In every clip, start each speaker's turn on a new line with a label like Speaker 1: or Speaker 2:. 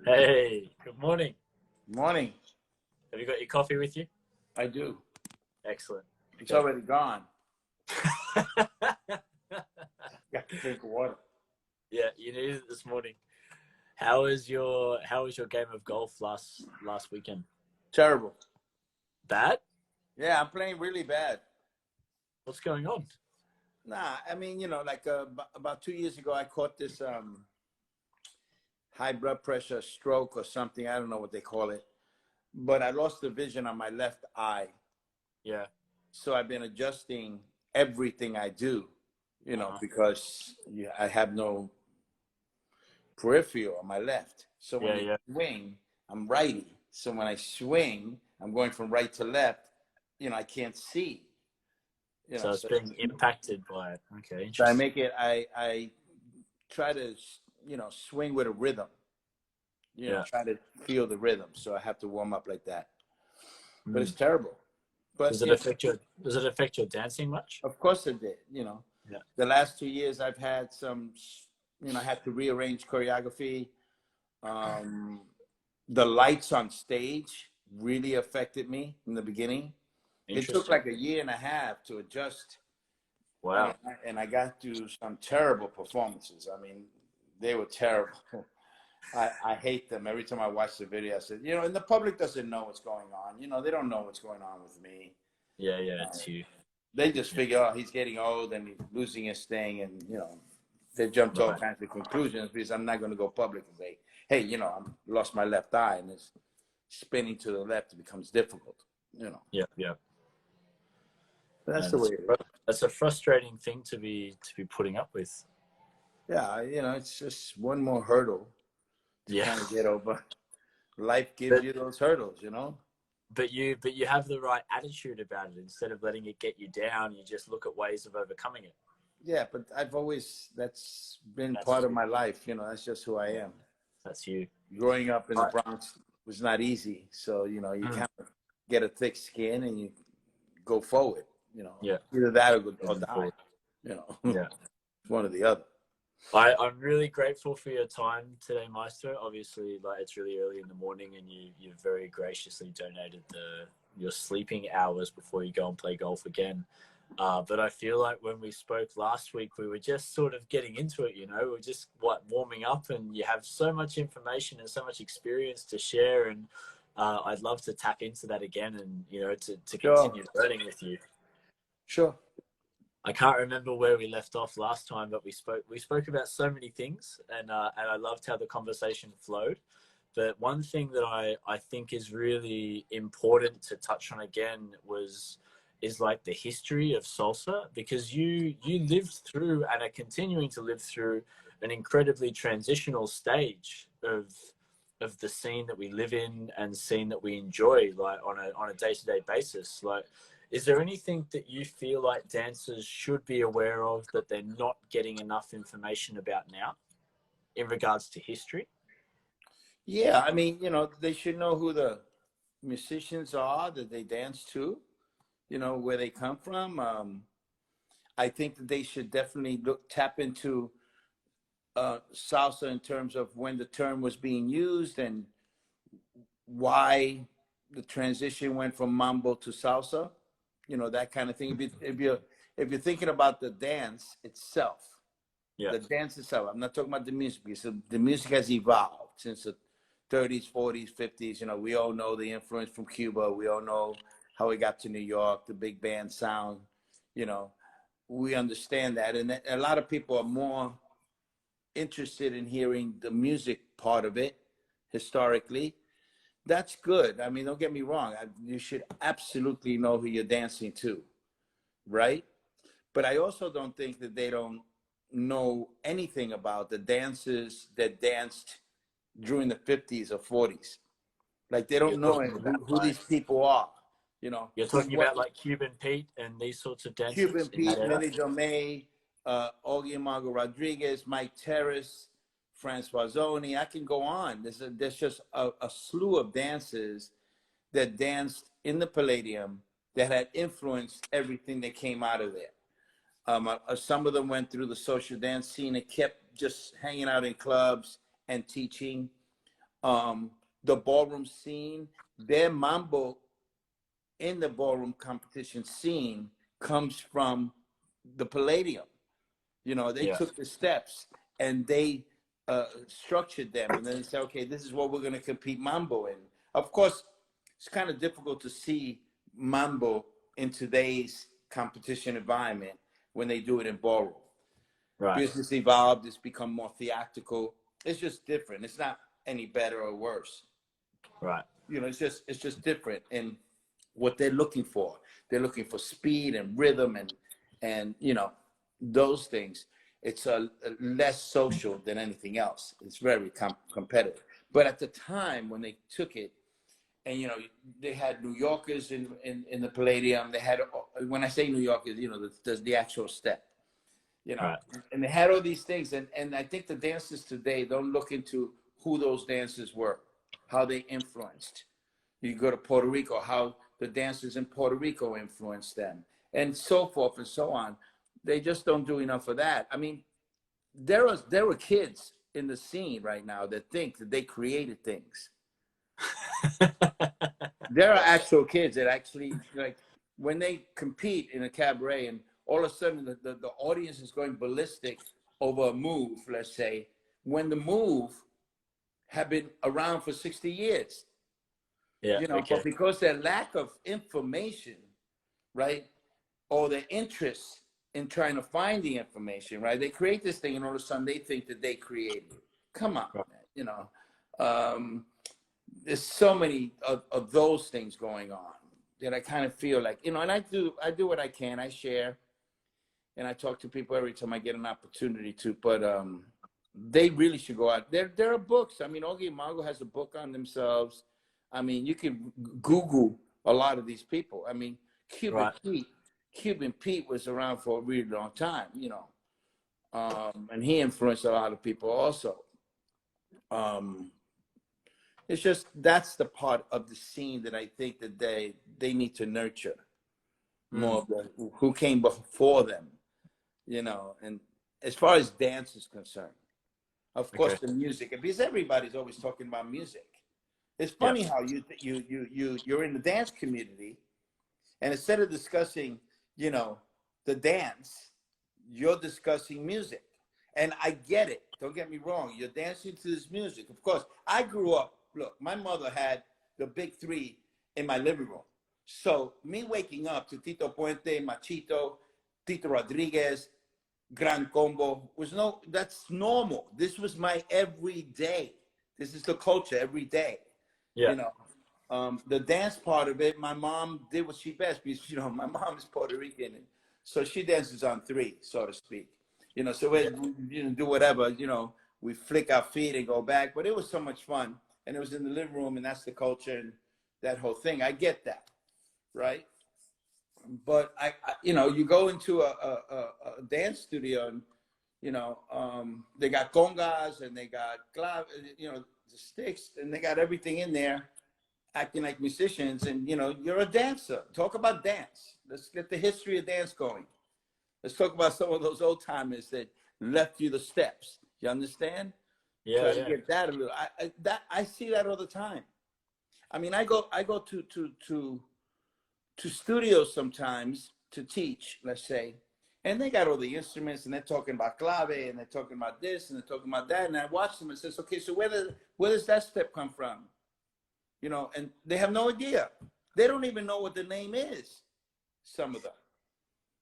Speaker 1: Hey, good morning.
Speaker 2: Morning.
Speaker 1: Have you got your coffee with you?
Speaker 2: I do.
Speaker 1: Excellent.
Speaker 2: It's
Speaker 1: Okay.
Speaker 2: already gone. Got to drink water.
Speaker 1: Yeah, you needed it this morning. How was your game of golf last weekend?
Speaker 2: Terrible.
Speaker 1: Bad?
Speaker 2: Yeah, I'm playing really bad.
Speaker 1: What's going on?
Speaker 2: Nah, I mean, like about 2 years ago, I caught this high blood pressure stroke or something. I don't know what they call it. But I lost the vision on my left eye.
Speaker 1: Yeah.
Speaker 2: So I've been adjusting everything I do, because I have no peripheral on my left. So when I swing, I'm righty. So when I swing, I'm going from right to left. I can't see.
Speaker 1: So it's being impacted by it. Okay,
Speaker 2: So
Speaker 1: interesting.
Speaker 2: I try to, swing with a rhythm. Try to feel the rhythm. So I have to warm up like that. But it's terrible. But
Speaker 1: does it affect your dancing much?
Speaker 2: Of course it did.
Speaker 1: Yeah.
Speaker 2: The last 2 years I've had some, I had to rearrange choreography. The lights on stage really affected me in the beginning. It took like 1.5 years to adjust.
Speaker 1: Wow.
Speaker 2: And I got through some terrible performances. I mean, they were terrible. I hate them. Every time I watch the video, I said, and the public doesn't know what's going on. They don't know what's going on with me.
Speaker 1: Yeah, it's you.
Speaker 2: They just figure, oh, he's getting old and he's losing his thing. And, they jump to all kinds of conclusions because I'm not going to go public and say, hey, I lost my left eye and it's spinning to the left. It becomes difficult,
Speaker 1: Yeah.
Speaker 2: That's the way it is.
Speaker 1: That's a frustrating thing to be putting up with.
Speaker 2: Yeah, it's just one more hurdle to kind of get over. Life gives you those hurdles,
Speaker 1: But you have the right attitude about it. Instead of letting it get you down, you just look at ways of overcoming it.
Speaker 2: Yeah, but that's been part of my life. That's just who I am.
Speaker 1: That's you.
Speaker 2: Growing up in the Bronx was not easy. So, you kind of get a thick skin and you go forward, either that or die,
Speaker 1: Yeah.
Speaker 2: one or the other.
Speaker 1: I'm really grateful for your time today, Maestro. Obviously, it's really early in the morning and you've very graciously donated your sleeping hours before you go and play golf again. But I feel like when we spoke last week, we were just sort of getting into it, we were just warming up, and you have so much information and so much experience to share. And I'd love to tap into that again and, to continue learning with you.
Speaker 2: Sure.
Speaker 1: I can't remember where we left off last time, but we spoke about so many things, and I loved how the conversation flowed. But one thing that I think is really important to touch on again is like the history of salsa, because you lived through and are continuing to live through an incredibly transitional stage of the scene that we live in and scene that we enjoy, like on a day-to-day basis. Like, is there anything that you feel like dancers should be aware of that they're not getting enough information about now in regards to history?
Speaker 2: Yeah, I mean, they should know who the musicians are that they dance to, where they come from. I think that they should definitely tap into salsa in terms of when the term was being used and why the transition went from mambo to salsa, that kind of thing. If you're thinking about the dance itself, the dance itself, I'm not talking about the music, because the music has evolved since the 30s, 40s, 50s. We all know the influence from Cuba. We all know how we got to New York, the big band sound. We understand that, and a lot of people are more interested in hearing the music part of it historically. That's good. I mean, don't get me wrong. You should absolutely know who you're dancing to, right? But I also don't think that they don't know anything about the dancers that danced during the 50s or 40s. Like, they don't know who these people are,
Speaker 1: You're talking about like Cuban Pete and these sorts of dancers?
Speaker 2: Cuban Pete, Millie Tomei, Augie Mago Rodriguez, Mike Terrace, Francois Zoni. I can go on. There's just a slew of dancers that danced in the Palladium that had influenced everything that came out of there. Some of them went through the social dance scene and kept just hanging out in clubs and teaching. the ballroom scene, their mambo in the ballroom competition scene comes from the Palladium. You know, they took the steps and they structured them, and then they said, okay, this is what we're going to compete mambo in. Of course, it's kind of difficult to see mambo in today's competition environment when they do it in ballroom.
Speaker 1: Right.
Speaker 2: Because it's evolved, it's become more theatrical. It's just different. It's not any better or worse.
Speaker 1: Right.
Speaker 2: You know, it's just different in what they're looking for. They're looking for speed and rhythm and you know, those things. It's a less social than anything else. It's very competitive. But at the time when they took it, and you know, they had New Yorkers in the Palladium. They had, when I say New Yorkers, you know, the actual step. You know,
Speaker 1: Right.
Speaker 2: and they had all these things, and I think the dancers today don't look into who those dancers were, how they influenced. You go to Puerto Rico, how the dancers in Puerto Rico influenced them, and so forth and so on. They just don't do enough of that. I mean, there were kids in the scene right now that think that they created things. There are actual kids that actually, like, when they compete in a cabaret and all of a sudden the audience is going ballistic over a move, let's say, when the move had been around for 60 years.
Speaker 1: Yeah.
Speaker 2: You know,
Speaker 1: Okay.
Speaker 2: but because their lack of information, right, or their interest in trying to find the information, right, they create this thing and all of a sudden they think that they created it. Come on,
Speaker 1: Right.
Speaker 2: man. You know, there's so many of those things going on that I kind of feel like, you know, and I do what I can. I share and I talk to people every time I get an opportunity to, but they really should go out. There are books. I mean, Augie and Margo has a book on themselves. I mean, you can Google a lot of these people. I mean, Cuban Pete was around for a really long time, you know, and he influenced a lot of people also. It's just, that's the part of the scene that I think that they need to nurture more of the, who came before them, you know. And as far as dance is concerned, of course, the music, because everybody's always talking about music. It's funny how you're in the dance community, and instead of discussing, you know, the dance, you're discussing music. And I get it. Don't get me wrong. You're dancing to this music. Of course, I grew up, look, my mother had the big three in my living room. So me waking up to Tito Puente, Machito, Tito Rodriguez, Gran Combo that's normal. This was my everyday. This is the culture every day.
Speaker 1: Yeah.
Speaker 2: You know, the dance part of it, my mom did what she best, because, you know, my mom is Puerto Rican, and so she dances on three, so to speak. You know, so we you know, do whatever, you know, we flick our feet and go back, but it was so much fun, and it was in the living room, and that's the culture and that whole thing. I get that, right? But I you know, you go into a dance studio and, you know, they got congas and they got you know, the sticks, and they got everything in there, acting like musicians, and, you know, you're a dancer. Talk about dance. Let's get the history of dance going. Let's talk about some of those old timers that left you the steps. You understand?
Speaker 1: Yeah.
Speaker 2: Try to get that a little. I see that all the time. I mean, I go to studios sometimes to teach, let's say, and they got all the instruments, and they're talking about clave, and they're talking about this, and they're talking about that, and I watch them and says, okay, so where does that step come from? You know, and they have no idea. They don't even know what the name is, some of them.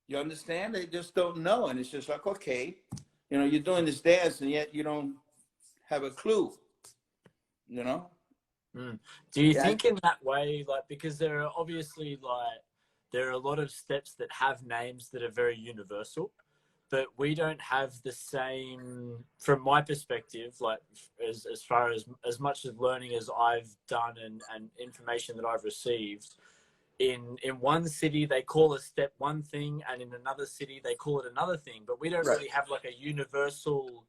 Speaker 2: You understand? They just don't know, and it's just like, okay, you know, you're doing this dance, and yet you don't have a clue, you know?
Speaker 1: Do you think in that way, like, because there are obviously, like, there are a lot of steps that have names that are very universal, but we don't have the same, from my perspective, like, as far as much of learning as I've done and information that I've received, in one city they call a step one thing, and in another city they call it another thing, but we don't really have like a universal.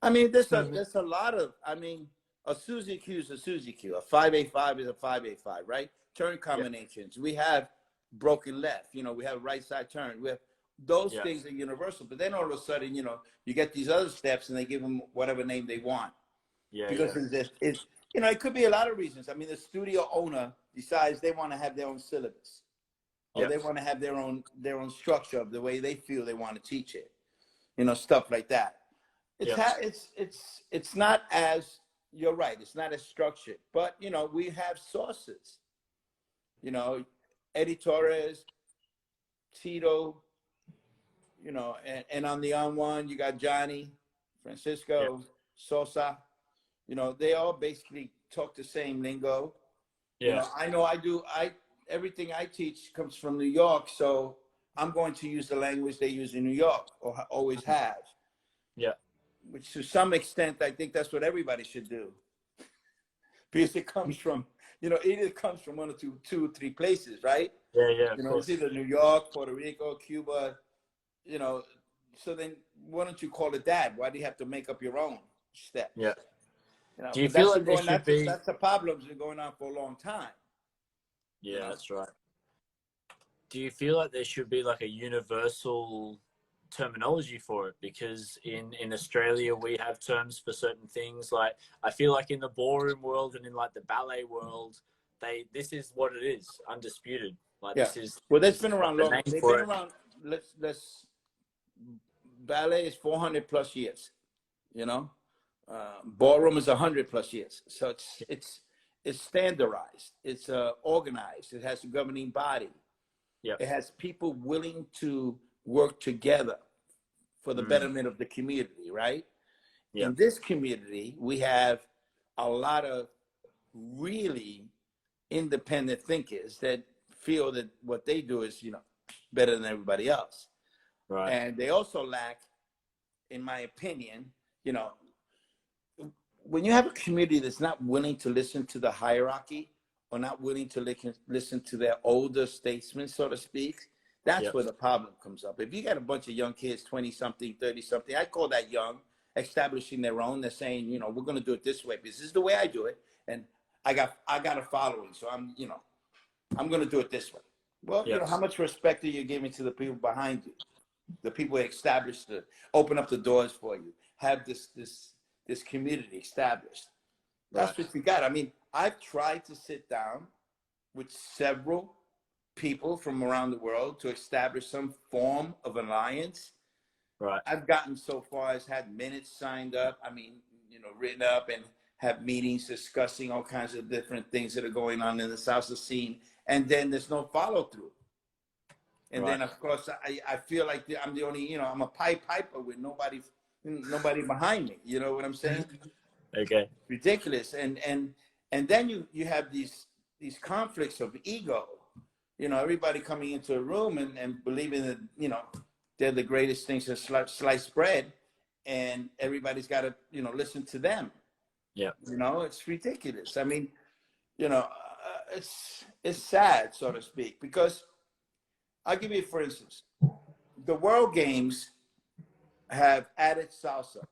Speaker 2: I mean, there's a lot of, I mean, a Suzy Q is a Suzy Q. A 585 is a 585, right? Turn combinations. We have broken left. You know, we have right side turn. We have those things are universal. But then all of a sudden, you know, you get these other steps, and they give them whatever name they want. Because you know, it could be a lot of reasons. I mean, the studio owner decides they want to have their own syllabus, or they want to have their own structure of the way they feel they want to teach it. You know, stuff like that. It's not as, you're right, it's not as structured, but you know, we have sources. You know, Eddie Torres, Tito, you know, and on the on one you got Johnny, Francisco, Sosa. You know, they all basically talk the same lingo. You know everything I teach comes from New York, so I'm going to use the language they use in New York, or always have.
Speaker 1: Yeah.
Speaker 2: Which to some extent, I think that's what everybody should do. Because it comes from, you know, it comes from one or two, 3 places, right?
Speaker 1: Yeah,
Speaker 2: you know, it's either New York, Puerto Rico, Cuba, you know. So then why don't you call it that? Why do you have to make up your own steps?
Speaker 1: Yeah.
Speaker 2: You know,
Speaker 1: do you feel like
Speaker 2: that's the problem that's been going on for a long time.
Speaker 1: Yeah,
Speaker 2: you know?
Speaker 1: that's right. Do you feel like there should be like a universal terminology for it? Because in Australia we have terms for certain things. Like I feel like in the ballroom world and in like the ballet world, this is what it is, undisputed. Like this is,
Speaker 2: well, that's been around long. They've been
Speaker 1: it.
Speaker 2: around. Let's ballet is 400 plus years. You know, ballroom is 100 plus years. So it's standardized. It's organized. It has a governing body.
Speaker 1: Yeah.
Speaker 2: It has people willing to work together for the betterment of the community, right?
Speaker 1: Yeah.
Speaker 2: In this community, we have a lot of really independent thinkers that feel that what they do is, you know, better than everybody else.
Speaker 1: Right.
Speaker 2: And they also lack, in my opinion, you know, when you have a community that's not willing to listen to the hierarchy, or not willing to listen to their older statesmen, so to speak, that's where the problem comes up. If you got a bunch of young kids, 20-something, 30-something, I call that young, establishing their own. They're saying, you know, we're going to do it this way because this is the way I do it, and I got a following, so I'm going to do it this way. Well, you know, how much respect are you giving to the people behind you, the people that established to open up the doors for you, have this community established? That's what you got. I mean, I've tried to sit down with several people from around the world to establish some form of alliance.
Speaker 1: Right.
Speaker 2: I've gotten so far as had minutes signed up. I mean, you know, written up, and have meetings discussing all kinds of different things that are going on in the salsa scene. And then there's no follow through. And then of course I feel like I'm the only, you know, I'm a piper with nobody behind me. You know what I'm saying?
Speaker 1: Okay.
Speaker 2: Ridiculous. And then you have these conflicts of ego. You know, everybody coming into a room and believing that, you know, they're the greatest things to slice bread, and everybody's got to, you know, listen to them.
Speaker 1: Yeah.
Speaker 2: You know, it's ridiculous. I mean, you know, it's sad, so to speak, because I'll give you, for instance, the World Games have added salsa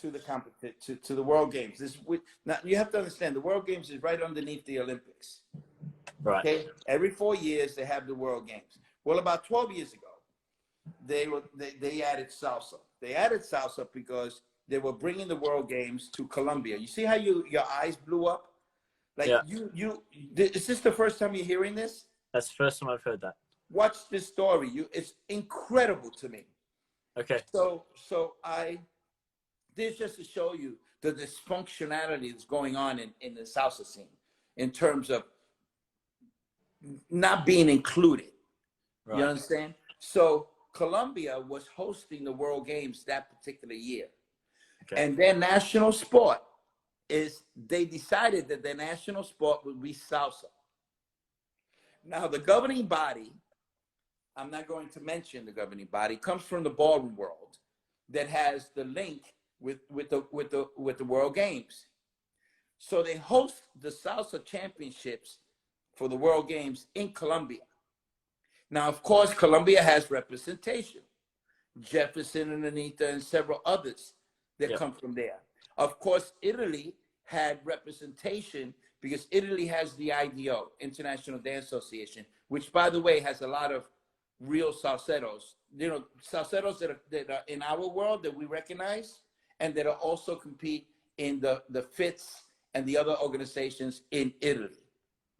Speaker 2: to the competition, to the World Games. Now you have to understand, the World Games is right underneath the Olympics.
Speaker 1: Right.
Speaker 2: Okay. Every 4 years they have the World Games. Well, about 12 years ago, they added salsa. They added salsa because they were bringing the World Games to Colombia. You see how your eyes blew up? Like is this the first time you're hearing this?
Speaker 1: That's the first time I've heard that.
Speaker 2: Watch this story. It's incredible to me.
Speaker 1: Okay.
Speaker 2: So this just to show you the dysfunctionality that's going on in the salsa scene in terms of not being included. Right. You understand? So Colombia was hosting the World Games that particular year. Okay. And their national sport they decided that their national sport would be salsa. Now the governing body, I'm not going to mention the governing body, comes from the ballroom world that has the link with the World Games. So they host the salsa championships for the World Games in Colombia. Now, of course, Colombia has representation. Jefferson and Anita and several others that come from there. Of course, Italy had representation because Italy has the IDO, International Dance Association, which, by the way, has a lot of real salseros. You know, salseros that are in our world that we recognize, and that are also compete in the FITS and the other organizations in Italy.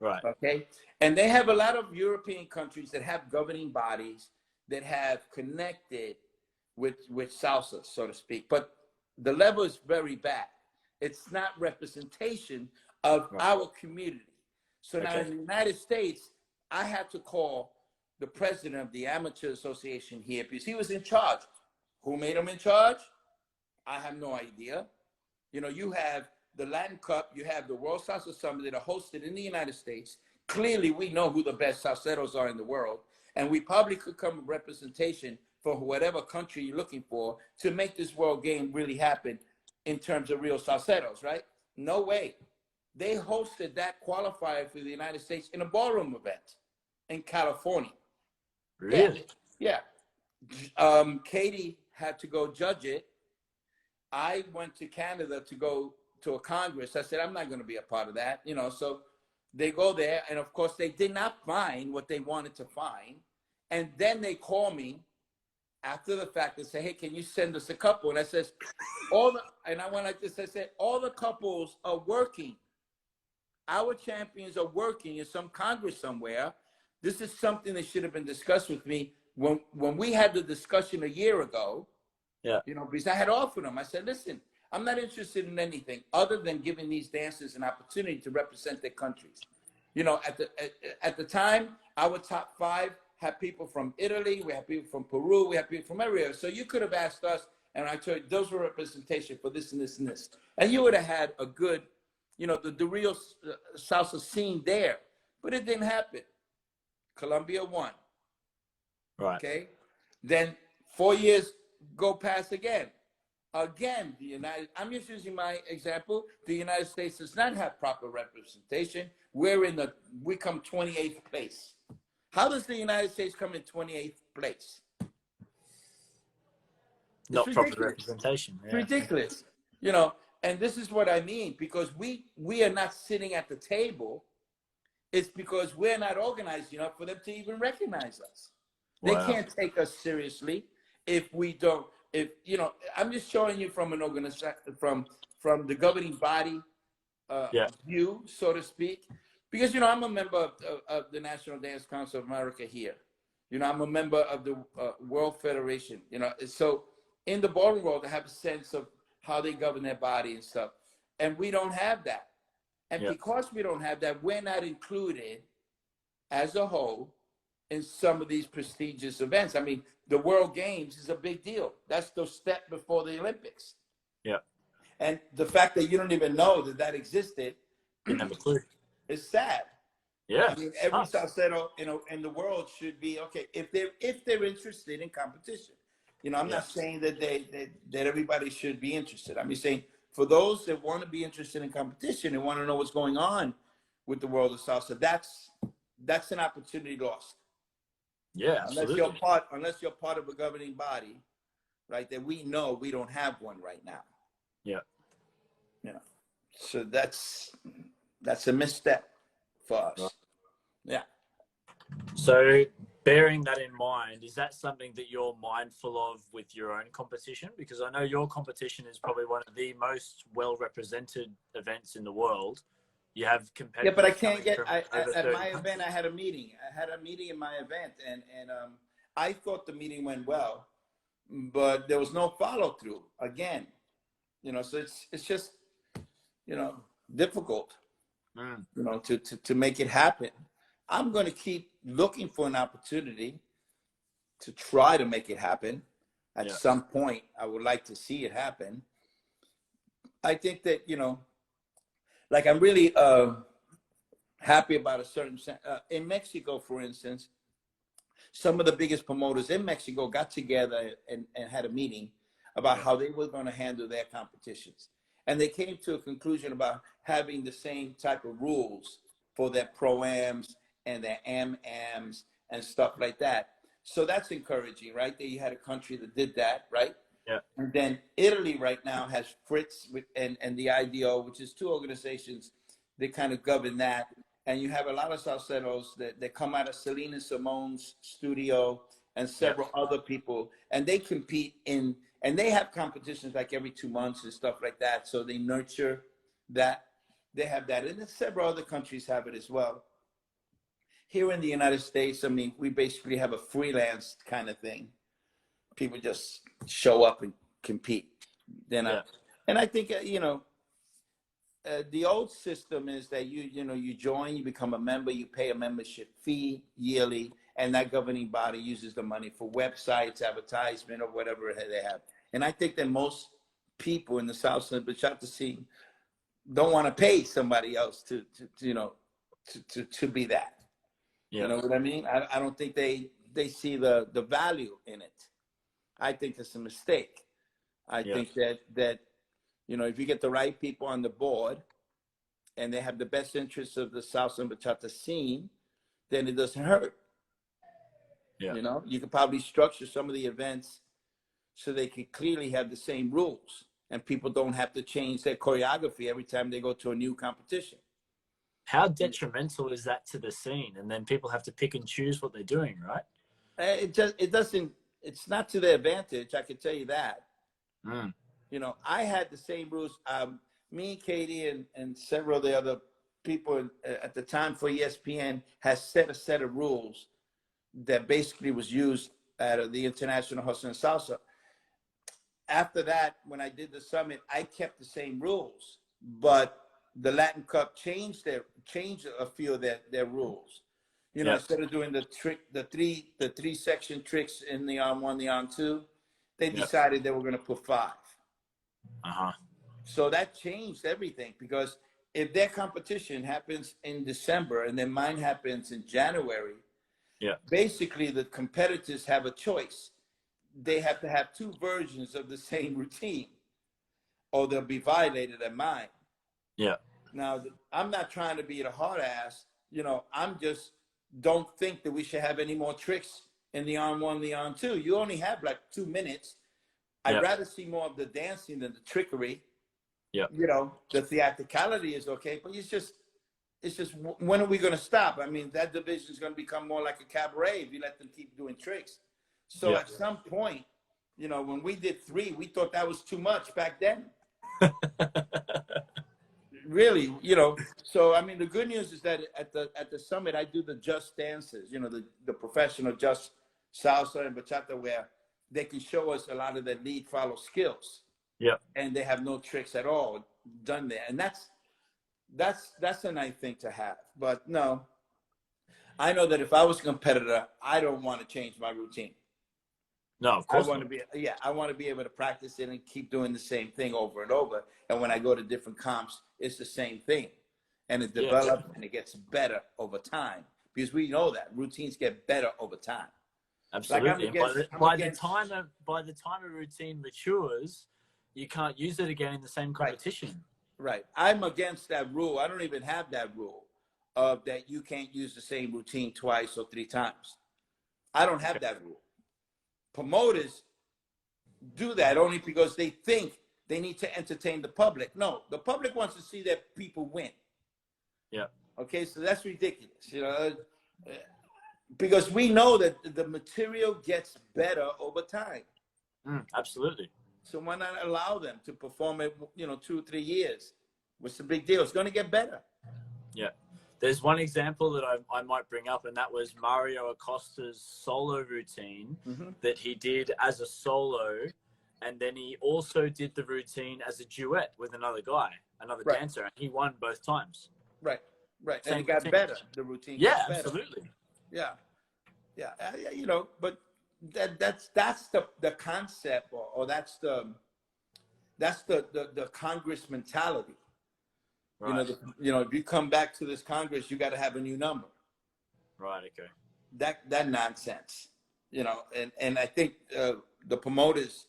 Speaker 1: Right.
Speaker 2: Okay. And they have a lot of European countries that have governing bodies that have connected with salsa, so to speak. But the level is very bad. It's not representation of our community. So now in the United States, I had to call the president of the Amateur Association here because he was in charge. Who made him in charge? I have no idea. You know, you have the Latin Cup, you have the World Salsa Summit that are hosted in the United States. Clearly, we know who the best salseros are in the world, and we probably could come with representation for whatever country you're looking for to make this world game really happen in terms of real salseros, right? No way. They hosted that qualifier for the United States in a ballroom event in California.
Speaker 1: Really?
Speaker 2: Yeah. Katie had to go judge it. I went to Canada to go to a Congress. I said, I'm not going to be a part of that, you know. So they go there, and of course, they did not find what they wanted to find. And then they call me after the fact and say, hey, can you send us a couple? And I says, and I went like this, I said, all the couples are working. Our champions are working in some Congress somewhere. This is something that should have been discussed with me when we had the discussion a year ago.
Speaker 1: Yeah.
Speaker 2: You know, because I had offered them. I said, listen, I'm not interested in anything other than giving these dancers an opportunity to represent their countries. You know, at the time, our top 5 had people from Italy, we had people from Peru, we had people from everywhere. So you could have asked us, and I told you, those were representation for this and this and this. And you would have had a good, you know, the real salsa scene there. But it didn't happen. Colombia won.
Speaker 1: Right.
Speaker 2: Okay. Then 4 years go past again. Again, I'm just using my example. The United States does not have proper representation. We come 28th place. How does the United States come in 28th place?
Speaker 1: Not proper representation. Yeah.
Speaker 2: It's ridiculous. You know, and this is what I mean, because we are not sitting at the table. It's because we're not organized enough for them to even recognize us. They can't take us seriously if we don't. If you know, I'm just showing you from an organization, from the governing body view, so to speak. Because you know, I'm a member of the National Dance Council of America here. You know, I'm a member of the World Federation. You know, so in the ballroom world, I have a sense of how they govern their body and stuff, and we don't have that. And because we don't have that, we're not included as a whole in some of these prestigious events. I mean, the World Games is a big deal. That's the step before the Olympics.
Speaker 1: Yeah.
Speaker 2: And the fact that you don't even know that existed is sad.
Speaker 1: Yeah.
Speaker 2: I mean, every salsero in the world should be okay if they're interested in competition. You know, I'm not saying that that everybody should be interested. I'm just saying for those that want to be interested in competition and want to know what's going on with the world of salsa, that's an opportunity lost.
Speaker 1: Yeah, absolutely.
Speaker 2: Unless you're part of a governing body, right? That we know we don't have one right now.
Speaker 1: Yeah.
Speaker 2: You know, so that's a misstep for us.
Speaker 1: Right.
Speaker 2: Yeah.
Speaker 1: So bearing that in mind, is that something that you're mindful of with your own competition? Because I know your competition is probably one of the most well-represented events in the world. You have competitors.
Speaker 2: Yeah, but I can't get at my event. I had a meeting. I had a meeting in my event, and I thought the meeting went well, but there was no follow through. Again, you know, so it's just, you know, difficult, you know, to make it happen. I'm going to keep looking for an opportunity to try to make it happen. At some point, I would like to see it happen. I think that, you know, like I'm really happy about a certain in Mexico, for instance, some of the biggest promoters in Mexico got together and had a meeting about how they were going to handle their competitions. And they came to a conclusion about having the same type of rules for their pro-ams and their am-ams and stuff like that. So that's encouraging, right? That you had a country that did that, right?
Speaker 1: Yeah.
Speaker 2: And then Italy right now has Fritz and the IDO, which is 2 organizations that kind of govern that. And you have a lot of salseros that come out of Selena Simone's studio and several other people, and they compete and they have competitions like every 2 months and stuff like that. So they nurture that. They have that, and several other countries have it as well. Here in the United States, I mean, we basically have a freelance kind of thing. People just show up and compete. Then,
Speaker 1: Yeah.
Speaker 2: and I think the old system is that you join, you become a member, you pay a membership fee yearly, and that governing body uses the money for websites, advertisement, or whatever they have. And I think that most people in the salsa and bachata scene don't want to pay somebody else to be that.
Speaker 1: Yeah.
Speaker 2: You know what I mean? I don't think they see the value in it. I think it's a mistake. I think that if you get the right people on the board and they have the best interests of the salsa and bachata scene, then it doesn't hurt.
Speaker 1: Yeah.
Speaker 2: You could probably structure some of the events so they could clearly have the same rules, and people don't have to change their choreography every time they go to a new competition.
Speaker 1: How detrimental is that to the scene? And then people have to pick and choose what they're doing, right?
Speaker 2: It's not to their advantage, I can tell you that.
Speaker 1: Mm.
Speaker 2: I had the same rules. Me, Katie, and several of the other people at the time for ESPN has set a set of rules that basically was used at the International Hustle and Salsa. After that, when I did the summit, I kept the same rules, but the Latin Cup changed a few of their rules. Instead of doing the three section tricks in the arm one, the arm two, they decided they were going to put 5. So that changed everything, because if their competition happens in December and then mine happens in January, basically the competitors have a choice. They have to have 2 versions of the same routine, or they'll be violated at mine.
Speaker 1: Yeah.
Speaker 2: Now, I'm not trying to be a hard ass. I'm just don't think that we should have any more tricks in the arm one, the arm two. You only have like 2 minutes. I'd rather see more of the dancing than the trickery.
Speaker 1: Yeah.
Speaker 2: The theatricality is okay, but it's just when are we going to stop? I mean, that division is going to become more like a cabaret if you let them keep doing tricks. So at some point, when we did 3, we thought that was too much back then. Really, So I mean, the good news is that at the summit, I do the just dances. The professional just salsa and bachata, where they can show us a lot of the lead follow skills.
Speaker 1: Yeah.
Speaker 2: And they have no tricks at all done there, and that's a nice thing to have. But no, I know that if I was a competitor, I don't want to change my routine.
Speaker 1: No, of course.
Speaker 2: I want to be able to practice it and keep doing the same thing over and over. And when I go to different comps, it's the same thing, and it develops and it gets better over time, because we know that routines get better over time.
Speaker 1: Absolutely. By the time a routine matures, you can't use it again in the same competition.
Speaker 2: Right. I'm against that rule. I don't even have that rule of that you can't use the same routine 2 or 3 times. I don't have that rule. Promoters do that only because they think they need to entertain the public. No, the public wants to see their people win.
Speaker 1: Yeah.
Speaker 2: Okay, so that's ridiculous, because we know that the material gets better over time.
Speaker 1: Absolutely.
Speaker 2: So why not allow them to perform it, 2 or 3 years? What's the big deal? It's going to get better.
Speaker 1: Yeah. There's one example that I might bring up, and that was Mario Acosta's solo routine that he did as a solo, and then he also did the routine as a duet with another guy, another dancer, and he won both times.
Speaker 2: Right. And it got better. The routine got better.
Speaker 1: Absolutely.
Speaker 2: Yeah. But that's the concept, or that's the Congress mentality.
Speaker 1: Right.
Speaker 2: If you come back to this Congress, you got to have a new number.
Speaker 1: Right. Okay.
Speaker 2: That nonsense, and I think the promoters,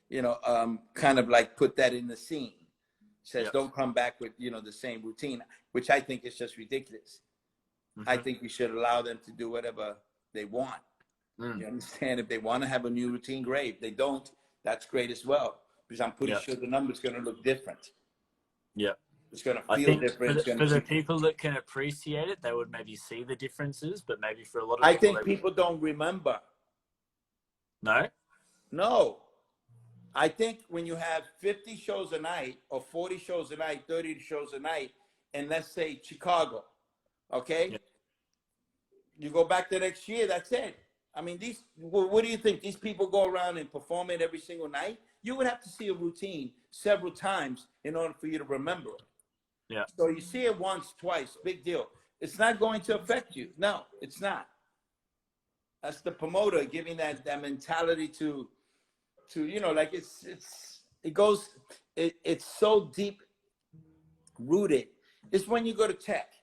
Speaker 2: kind of like put that in the scene. Says don't come back with the same routine, which I think is just ridiculous. I think we should allow them to do whatever they want. You understand? If they want to have a new routine, great. If they don't, that's great as well, because I'm pretty sure the number's going to look different. Yeah. It's going to feel different.
Speaker 1: For the people that can appreciate it, they would maybe see the differences, but maybe for a lot of
Speaker 2: people, I think people don't remember.
Speaker 1: No?
Speaker 2: No. I think when you have 50 shows a night or 40 shows a night, 30 shows a night, and let's say Chicago, okay?
Speaker 1: Yeah.
Speaker 2: You go back the next year, that's it. I mean, what do you think? These people go around and perform it every single night? You would have to see a routine several times in order for you to remember it.
Speaker 1: Yeah.
Speaker 2: So you see it once, twice, big deal. It's not going to affect you. No, it's not. That's the promoter giving that mentality to like it's so deep rooted. It's when you go to tech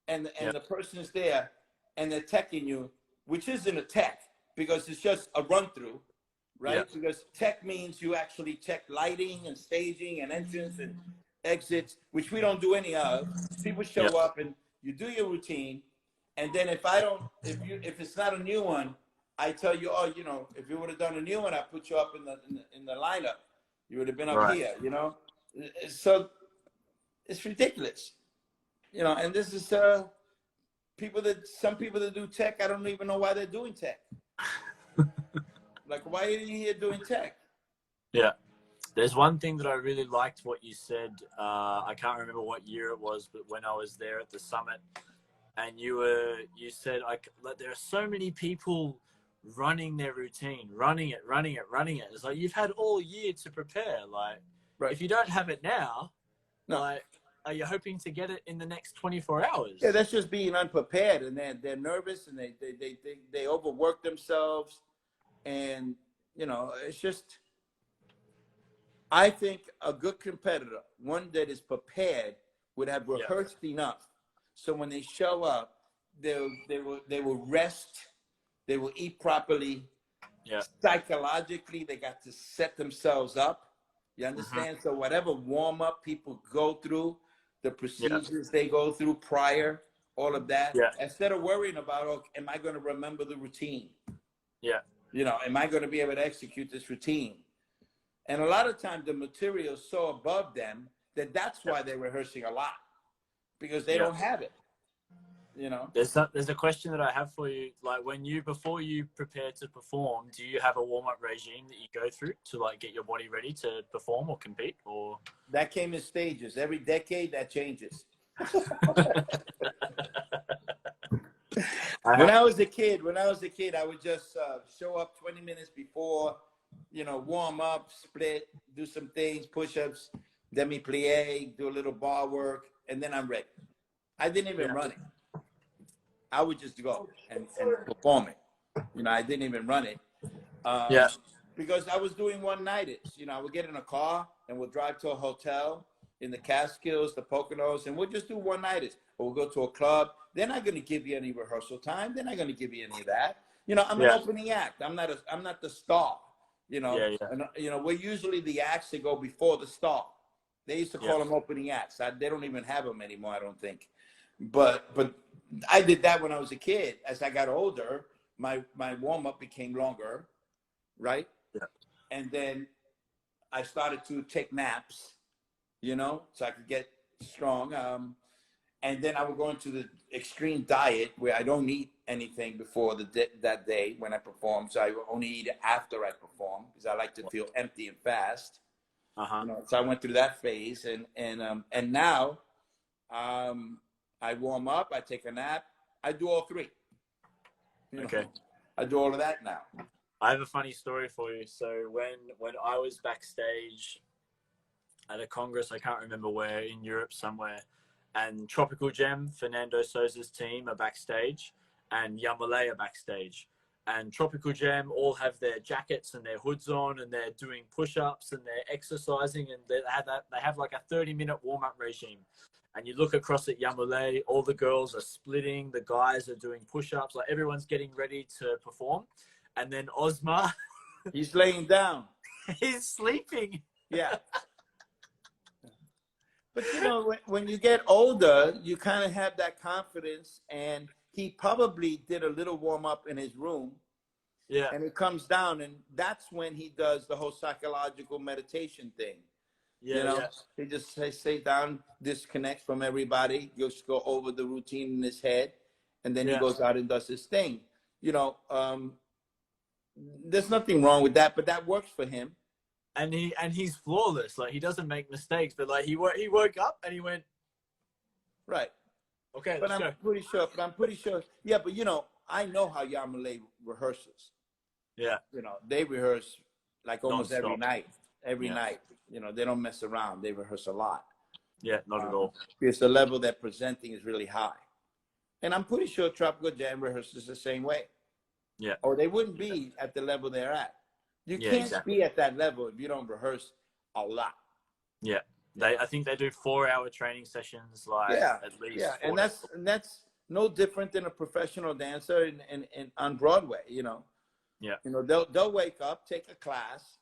Speaker 2: and the person is there and they're teching you, which isn't a tech because it's just a run through, right?
Speaker 1: Yeah.
Speaker 2: Because tech means you actually check lighting and staging and entrance and exits, which we don't do any of. People show up and you do your routine, and then if it's not a new one, I tell you, oh, if you would have done a new one, I put you up in the lineup. You would have been up here, So it's ridiculous, And this is some people that do tech. I don't even know why they're doing tech. Like, why are you here doing tech? Yeah.
Speaker 1: There's one thing that I really liked what you said. I can't remember what year it was, but when I was there at the summit, and you said there are so many people running their routine, running it. It's like you've had all year to prepare. Like, if you don't have it now, like, are you hoping to get it in the next 24 hours?
Speaker 2: Yeah, that's just being unprepared, and they're nervous, and they overwork themselves, and it's just. I think a good competitor, one that is prepared, would have rehearsed enough, so when they show up, they will rest, they will eat properly. Yeah. Psychologically, they got to set themselves up. You understand? So whatever warm up people go through, the procedures they go through prior, all of that. Yeah. Instead of worrying about, am I going to remember the routine? Yeah. Am I going to be able to execute this routine? And a lot of times the material is so above them that's why they're rehearsing a lot, because they don't have it.
Speaker 1: There's a question that I have for you. Like, before you prepare to perform, do you have a warm-up regime that you go through to like get your body ready to perform or compete? Or
Speaker 2: that came in stages. Every decade that changes. When I was a kid, I would just show up 20 minutes before, warm up, split, do some things, push-ups, demi-plie, do a little bar work, and then I'm ready. I didn't even run it. I would just go and perform it. I didn't even run it. Because I was doing one-nighters. I would get in a car and we'll drive to a hotel in the Catskills, the Poconos, and we'll just do one-nighters. Or we'll go to a club. They're not going to give you any rehearsal time. They're not going to give you any of that. I'm an opening act. I'm not the star. And, we're usually the acts that go before the star. They used to call them opening acts. They don't even have them anymore, I don't think. But I did that when I was a kid. As I got older, my warm-up became longer, right? Yeah. And then I started to take naps, so I could get strong. And then I would go into the extreme diet where I don't eat anything before that day when I perform. So I only eat after I perform because I like to feel empty and fast. So I went through that phase, and now I warm up, I take a nap, I do all three. Okay. I do all of that now.
Speaker 1: I have a funny story for you. So when I was backstage at a Congress, I can't remember where, in Europe somewhere, and Tropical Gem, Fernando Souza's team, are backstage, and Yamalei are backstage. And Tropical Jam all have their jackets and their hoods on, and they're doing push-ups and they're exercising, and they have like a 30-minute warm-up regime. And you look across at Yamalei, all the girls are splitting, the guys are doing push-ups, like everyone's getting ready to perform. And then Osmar,
Speaker 2: he's laying down.
Speaker 1: He's sleeping.
Speaker 2: Yeah. But when you get older, you kind of have that confidence, and he probably did a little warm up in his room. Yeah. And it comes down, and that's when he does the whole psychological meditation thing. Yeah. He just stays down, disconnects from everybody, just go over the routine in his head, and then he goes out and does his thing. There's nothing wrong with that, but that works for him.
Speaker 1: and he's flawless. Like, he doesn't make mistakes, but like he woke up and he went,
Speaker 2: right.
Speaker 1: okay,
Speaker 2: But
Speaker 1: let's
Speaker 2: I'm
Speaker 1: go.
Speaker 2: pretty sure. Yeah, but you know, I know how Yamale rehearses.
Speaker 1: Yeah,
Speaker 2: You know, they rehearse like almost every
Speaker 1: non-stop.
Speaker 2: night. Every
Speaker 1: Yeah.
Speaker 2: night. You know, they don't mess around. They rehearse a lot.
Speaker 1: Yeah, not at all.
Speaker 2: Because the level they're presenting is really high. And I'm pretty sure Tropical Jam rehearses the same way.
Speaker 1: Yeah.
Speaker 2: Or they wouldn't be at the level they're at. You
Speaker 1: Yeah,
Speaker 2: can't
Speaker 1: exactly.
Speaker 2: be at that level if you don't rehearse a lot.
Speaker 1: Yeah. I think they do 4-hour training sessions, like at least.
Speaker 2: Yeah,
Speaker 1: 4
Speaker 2: and that's no different than a professional dancer in on Broadway. You know,
Speaker 1: Yeah.
Speaker 2: you know they'll wake up, take a class,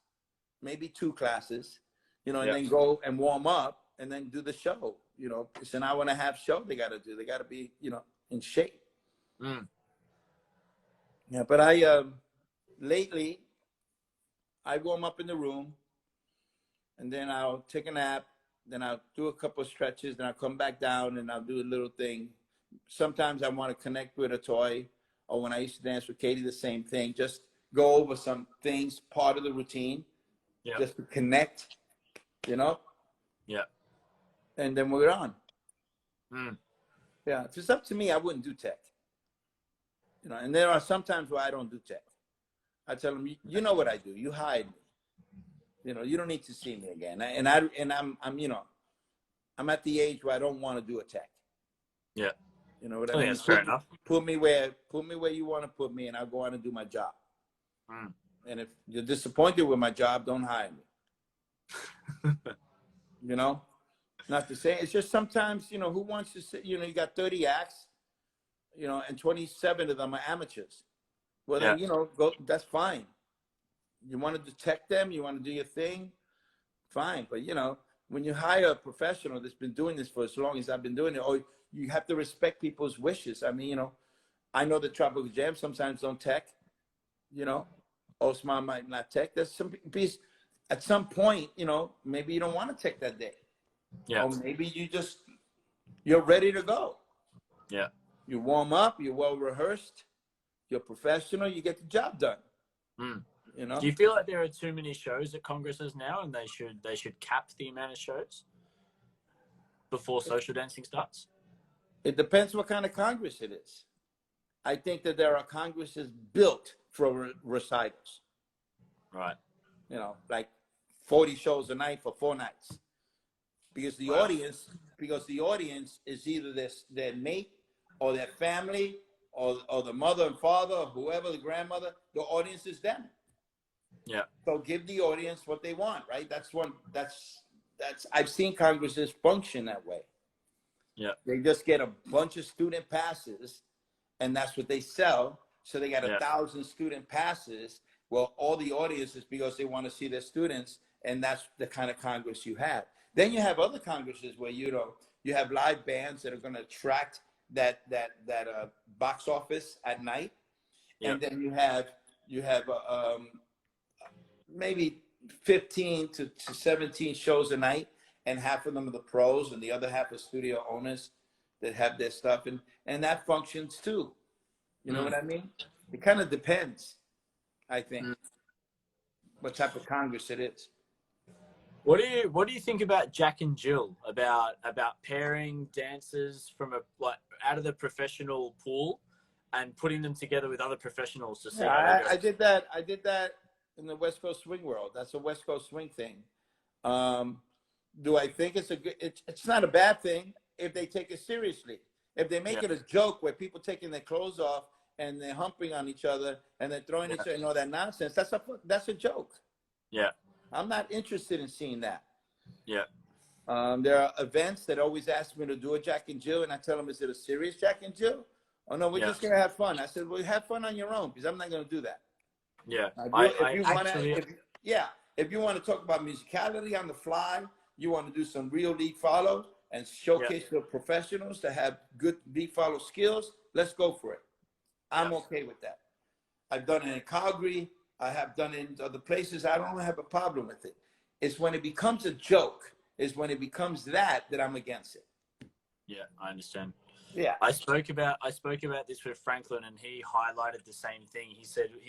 Speaker 2: maybe 2 classes, you know, and
Speaker 1: Yeah.
Speaker 2: then go and warm up and then do the show. You know, it's an hour and a half show they got to do. They got to be, you know, in shape.
Speaker 1: Mm.
Speaker 2: Yeah, but I lately I warm up in the room, and then I'll take a nap. Then I'll do a couple of stretches. Then I'll come back down and I'll do a little thing. Sometimes I want to connect with a toy, or when I used to dance with Katie, the same thing. Just go over some things, part of the routine,
Speaker 1: Yeah.
Speaker 2: just to connect, you know.
Speaker 1: Yeah.
Speaker 2: And then we're on.
Speaker 1: Mm.
Speaker 2: Yeah, if it's up to me, I wouldn't do tech. You know, and there are some times where I don't do tech. I tell them, you know what I do. You hide me. You know, you don't need to see me again. And I'm you know, I'm at the age where I don't want to do a tech.
Speaker 1: Yeah.
Speaker 2: You know what
Speaker 1: I
Speaker 2: I
Speaker 1: think
Speaker 2: mean?
Speaker 1: that's fair enough.
Speaker 2: Put me where you want to put me, and I'll go on and do my job.
Speaker 1: Mm.
Speaker 2: And if you're disappointed with my job, don't hire me. You know, not to say it's just sometimes, you know, who wants to sit? You know, you got 30 acts, you know, and 27 of them are amateurs. Well, then,
Speaker 1: Yeah.
Speaker 2: you know, go. That's fine. You want to detect them, you want to do your thing, fine. But you know, when you hire a professional that's been doing this for as long as I've been doing it, or you have to respect people's wishes. I mean, you know, I know the Tropical Jam sometimes don't tech, you know, Osman might not tech. There's some piece at some point, you know, maybe you don't want to tech that day.
Speaker 1: Yeah.
Speaker 2: Or maybe you're ready to go.
Speaker 1: Yeah.
Speaker 2: You warm up, you're well rehearsed, you're professional, you get the job done.
Speaker 1: Mm.
Speaker 2: You know?
Speaker 1: Do you feel like there are too many shows at congresses now, and they should cap the amount of shows before social dancing starts?
Speaker 2: It depends what kind of Congress it is. I think that there are Congresses built for recitals.
Speaker 1: Right.
Speaker 2: You know, like 40 shows a night for 4 nights. Because the audience is either their mate or their family or the mother and father or whoever, the grandmother. The audience is them.
Speaker 1: Yeah.
Speaker 2: So give the audience what they want, right? That's I've seen Congresses function that way.
Speaker 1: Yeah.
Speaker 2: They just get a bunch of student passes, and that's what they sell. So they got 1,000 student passes. Well, all the audience is because they want to see their students, and that's the kind of Congress you have. Then you have other Congresses where, you know, you have live bands that are going to attract that box office at night, and then you have maybe 15 to 17 shows a night, and half of them are the pros, and the other half are studio owners that have their stuff, and that functions too. You know what I mean? It kind of depends, I think, what type of Congress it is.
Speaker 1: What do you think about Jack and Jill, about pairing dancers from out of the professional pool and putting them together with other professionals to see how they go?
Speaker 2: I did that in the West Coast swing world. That's a West Coast swing thing. Do I think it's a good? It's not a bad thing if they take it seriously. If they make it a joke where people taking their clothes off and they're humping on each other and they're throwing each other and all that nonsense, that's a joke.
Speaker 1: Yeah.
Speaker 2: I'm not interested in seeing that.
Speaker 1: Yeah.
Speaker 2: There are events that always ask me to do a Jack and Jill, and I tell them, is it a serious Jack and Jill? Oh, no, we're just going to have fun. I said, well, have fun on your own, because I'm not going to do that.
Speaker 1: Yeah.
Speaker 2: If you want to talk about musicality on the fly, you want to do some real lead follow and showcase the professionals that have good lead follow skills, let's go for it. I'm okay with that. I've done it in Calgary. I have done it in other places. I don't have a problem with it. It's when it becomes a joke, is when it becomes that I'm against it.
Speaker 1: Yeah, I understand.
Speaker 2: Yeah.
Speaker 1: I spoke about this with Franklin, and he highlighted the same thing. He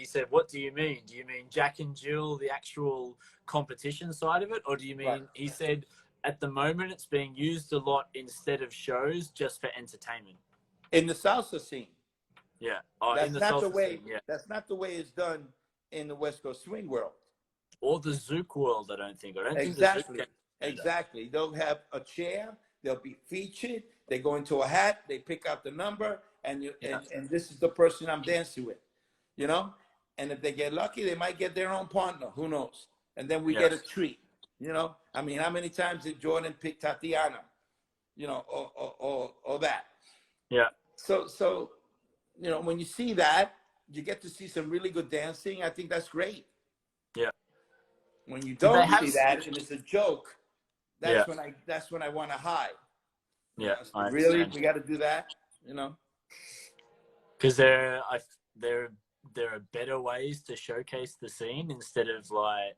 Speaker 1: said, "What do you mean? Do you mean Jack and Jill, the actual competition side of it, or do you
Speaker 2: Right.
Speaker 1: mean?" He said, "At the moment, it's being used a lot instead of shows, just for entertainment."
Speaker 2: In the salsa scene.
Speaker 1: Yeah. In
Speaker 2: That's
Speaker 1: the
Speaker 2: not the
Speaker 1: salsa
Speaker 2: way.
Speaker 1: scene, yeah,
Speaker 2: That's not the way it's done in the West Coast swing world.
Speaker 1: or the Zouk world. I don't think the Zouk
Speaker 2: Exactly.
Speaker 1: can do that.
Speaker 2: Exactly. They'll have a chair. They'll be featured. They go into a hat. They pick out the number, and
Speaker 1: Yeah.
Speaker 2: and this is the person I'm dancing with, you know. And if they get lucky, they might get their own partner. Who knows? And then we
Speaker 1: Yeah.
Speaker 2: get a treat, you know. I mean, how many times did Jordan pick Tatiana, you know, or that?
Speaker 1: Yeah.
Speaker 2: So you know, when you see that, you get to see some really good dancing. I think that's great.
Speaker 1: Yeah.
Speaker 2: When you
Speaker 1: Did they
Speaker 2: don't
Speaker 1: have?
Speaker 2: see that and it's a joke,
Speaker 1: Yeah.
Speaker 2: that's when I want to hide. You
Speaker 1: Yeah.
Speaker 2: know, so
Speaker 1: I
Speaker 2: really,
Speaker 1: understand.
Speaker 2: we got to do that. You know.
Speaker 1: Because there are better ways to showcase the scene instead of like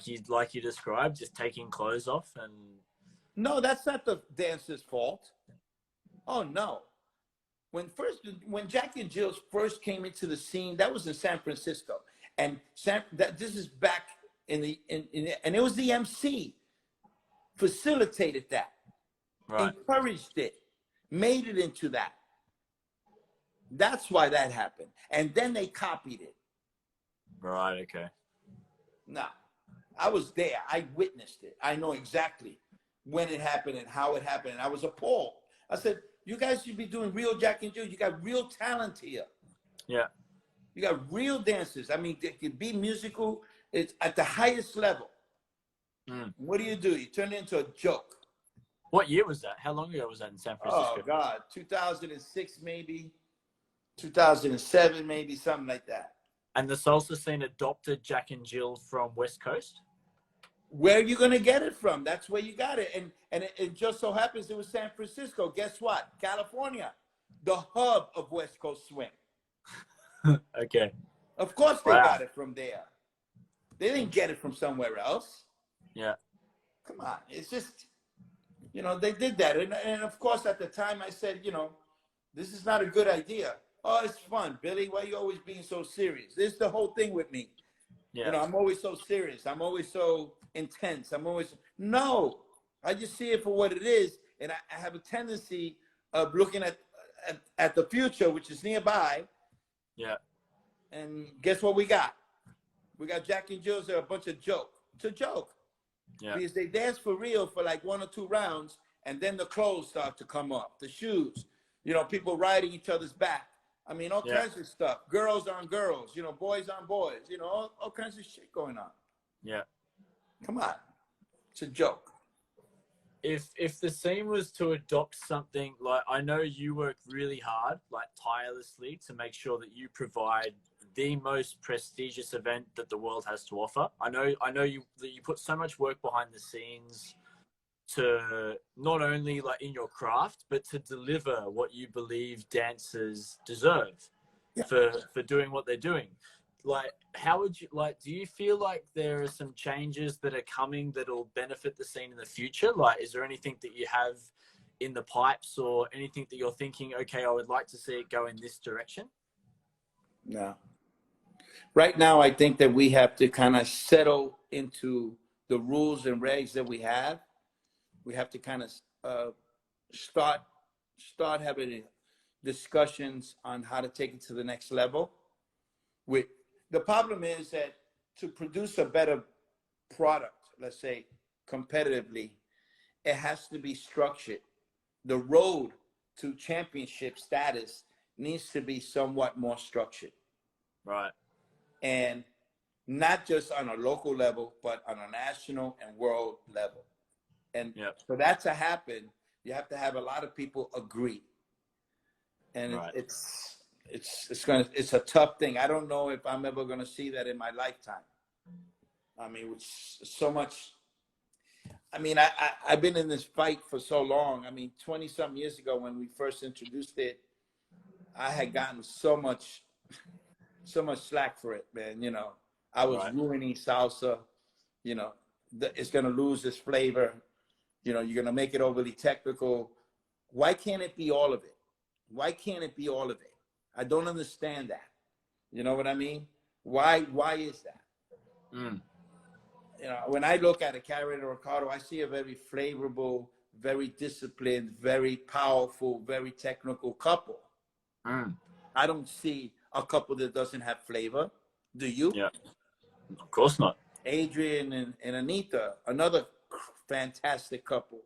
Speaker 1: you described, just taking clothes off and
Speaker 2: No, that's not the dancer's fault. Oh no. When Jack and Jill first came into the scene, that was in San Francisco, and this is back and it was the MC facilitated that,
Speaker 1: right,
Speaker 2: encouraged it, made it into that. That's why that happened, and then they copied it.
Speaker 1: right, okay,
Speaker 2: No, I was there. I witnessed it. I know exactly when it happened and how it happened. And I was appalled. I said, you guys should be doing real Jack and Jill. You got real talent here.
Speaker 1: yeah.
Speaker 2: You got real dancers. I mean, they could be musical. It's at the highest level.
Speaker 1: Mm.
Speaker 2: What do? You turn it into a joke.
Speaker 1: What year was that? How long ago was that in San Francisco?
Speaker 2: Oh, God. 2006, maybe. 2007, maybe. Something like that.
Speaker 1: And the salsa scene adopted Jack and Jill from West Coast?
Speaker 2: Where are you going to get it from? That's where you got it. And it just so happens it was San Francisco. Guess what? California, the hub of West Coast swing.
Speaker 1: Okay.
Speaker 2: Of course they
Speaker 1: Wow.
Speaker 2: got it from there. They didn't get it from somewhere else.
Speaker 1: Yeah.
Speaker 2: Come on. It's just, you know, they did that. And of course, at the time I said, you know, this is not a good idea. Oh, it's fun. Billy, why are you always being so serious? This is the whole thing with me.
Speaker 1: Yeah.
Speaker 2: You know, I'm always so serious. I'm always so intense. No, I just see it for what it is. And I have a tendency of looking at the future, which is nearby.
Speaker 1: Yeah.
Speaker 2: And guess what we got? We got Jack and Jill's are a bunch of joke. It's a joke.
Speaker 1: Yeah.
Speaker 2: Because they dance for real for like 1 or 2 rounds, and then the clothes start to come up, the shoes, you know, people riding each other's back. I mean, all kinds of stuff. Girls on girls, you know, boys on boys, you know, all kinds of shit going on.
Speaker 1: Yeah.
Speaker 2: Come on. It's a joke.
Speaker 1: If the scene was to adopt something, like, I know you work really hard, like tirelessly, to make sure that you provide the most prestigious event that the world has to offer. I know that you put so much work behind the scenes to not only like in your craft, but to deliver what you believe dancers deserve for doing what they're doing. Like, how would you do you feel like there are some changes that are coming that'll benefit the scene in the future? Like, is there anything that you have in the pipes or anything that you're thinking, okay, I would like to see it go in this direction?
Speaker 2: No. Right now, I think that we have to kind of settle into the rules and regs that we have. We have to kind of start having discussions on how to take it to the next level. The problem is that to produce a better product, let's say competitively, it has to be structured. The road to championship status needs to be somewhat more structured.
Speaker 1: Right.
Speaker 2: And not just on a local level, but on a national and world level. And for that to happen, you have to have a lot of people agree. And it's a tough thing. I don't know if I'm ever going to see that in my lifetime. I mean, with so much. I mean, I've been in this fight for so long. I mean, 20-something years ago when we first introduced it, I had gotten so much slack for it, man. You know, I was ruining salsa. You know, it's going to lose its flavor. You know, you're going to make it overly technical. Why can't it be all of it? Why can't it be all of it? I don't understand that. You know what I mean? Why is that?
Speaker 1: Mm.
Speaker 2: You know, when I look at a Karen or Ricardo, I see a very flavorful, very disciplined, very powerful, very technical couple.
Speaker 1: Mm.
Speaker 2: I don't see a couple that doesn't have flavor. Do you?
Speaker 1: Yeah, of course not.
Speaker 2: Adrian and Anita, another fantastic couple.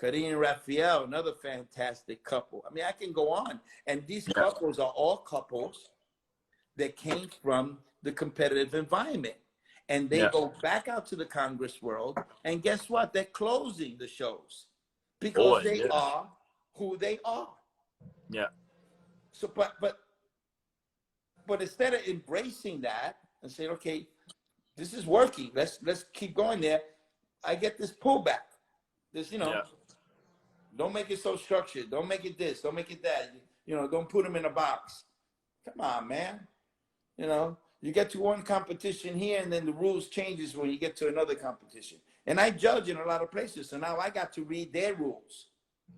Speaker 2: Kareem and Raphael, another fantastic couple. I mean, I can go on. And these couples are all couples that came from the competitive environment. And they go back out to the Congress world. And guess what? They're closing the shows because they are who they are.
Speaker 1: Yeah.
Speaker 2: So, but instead of embracing that and saying, okay, this is working, let's keep going there, I get this pullback. This, you know, don't make it so structured. Don't make it this. Don't make it that. You know, don't put them in a box. Come on, man. You know, you get to one competition here, and then the rules changes when you get to another competition. And I judge in a lot of places, so now I got to read their rules.